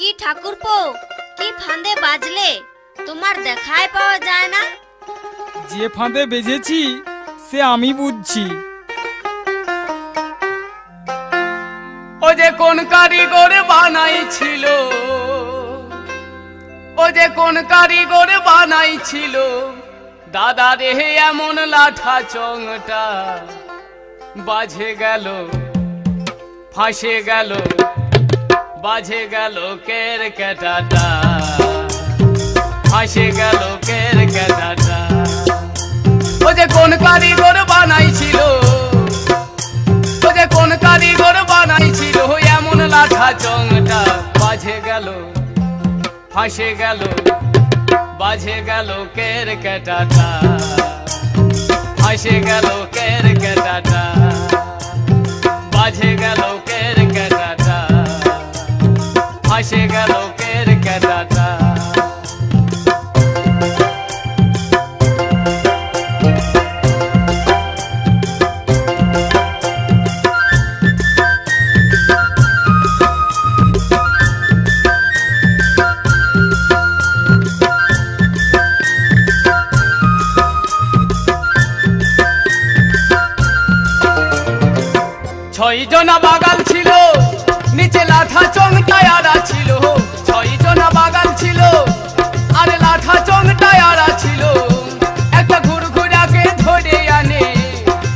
কি ঠাকুরপো, কি ফাঁদে বাজলে, তোমার দেখাই পাওয়া যায় না। যে ফাঁদে বেজেছি সে আমি বুঝছি। ও যে কোন কারিগর বানাইছিল, ও যে কোন কারিগর বানাইছিল, দাদা রে এমন লাঠা চংটা, বাজে গেল ফাঁসে গেল, বাজে গেল কের কেটাটা, ফাঁসে গেল কের কেটাটা। ও যে কোন কারিগর বানাইছিল, ও যে কোন কারিগর বানাইছিল, এমন লাঠা চংটা, বাজে গেল ফাঁসে গেল, বাজে গেল কের কেটাটা, ফাঁসে গেল কের কেটাটা, বাজে গেল কের কেটাটা, ফাঁসে গেল কের কেটাটা। ছয় জনা বাগাল ছিল, নিচে লাঠা চংটায় আড়া ছিল, ছয় জনা বাগাল ছিল, আরে লাঠা চংটায় আড়া ছিল। একটা ঘুরঘুরাকে ধরে আনে,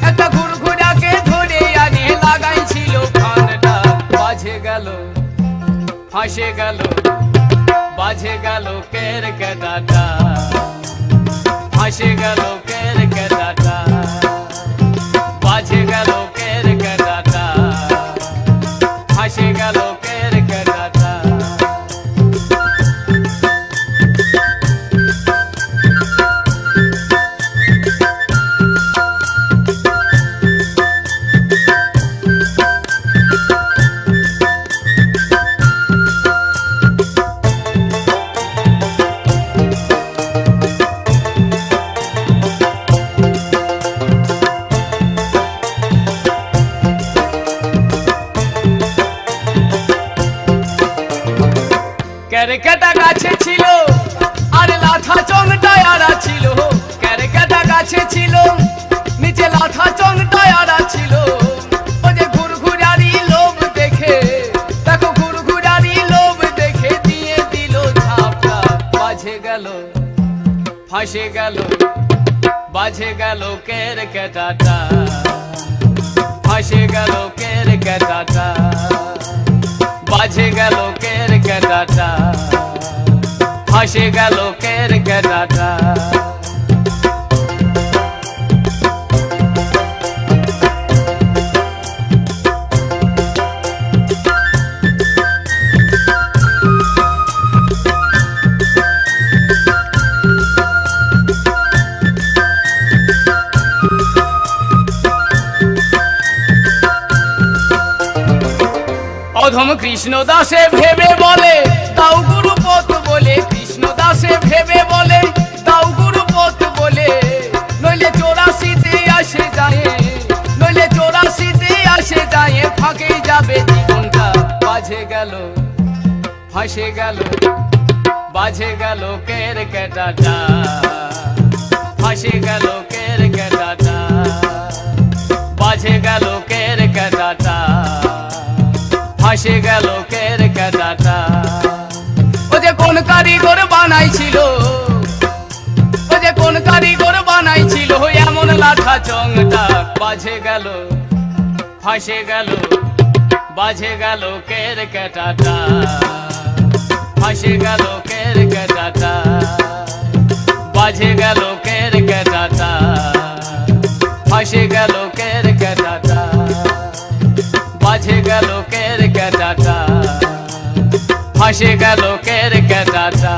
একটা ঘুরঘুরাকে ধরে আনে, লাগাইছিল ফাঁদটা, বাজে গেল ফাঁসে গেল, বাজে গেল কের কেটাটা, ফাঁসে গেল কের কেটাটা, বাজে গেল কের কেটাটা, ফাঁসে গেল কের কেটাটা। ক্যারেকেটা গাছে ছিল, আর লাঠা চংটায় আড়া ছিল, ক্যারেকেটা গাছে ছিল, নিচে লাঠা চংটায় আড়া ছিল। ও যে ঘুরঘুরারি লোভ দেখে, দেখো ঘুরঘুরারি লোভ দেখে, দিয়ে দিল ঝাপটা, বাজে গেল ফাঁসে গেল, বাজে গেল কের কেটাটা, ফাঁসে গেল কের কেটাটা, বাজে গেল কের কেটাটা, ফাঁসে গেল কের কেটাটা। অধম কৃষ্ণ দাসে ভেবে বলে, দাও গুরু পথ বলে, কৃষ্ণ দাসে ভেবে বলে, দাও গুরু পথ বলে, নইলে 84তে আসে যায়, নইলে 84তে আসে যায়, ফাঁকে যাবে জীবনটা, বাজে গেল ফাঁসে গেল, বাজে গেল কের কেটাটা, ফাঁসে গেল কের কেটাটা, বাজে গেল কের কেটাটা, ফাঁসে গেল কের কেটাটা। ও যে কোন কারিগর বানাইছিল, ও যে কোন কারিগর বানাইছিল, এমন লাঠা চংটা, বাজে গেল ফাঁসে গেল, বাজে গেল কের কেটাটা, ফাঁসে গেল কের কেটাটা, বাজে গেল কের কেটাটা, ফাঁসে গেল কের কেটাটা, বাজে গেল কের কেটাটা, ফাঁসে গেল কের কেটাটা।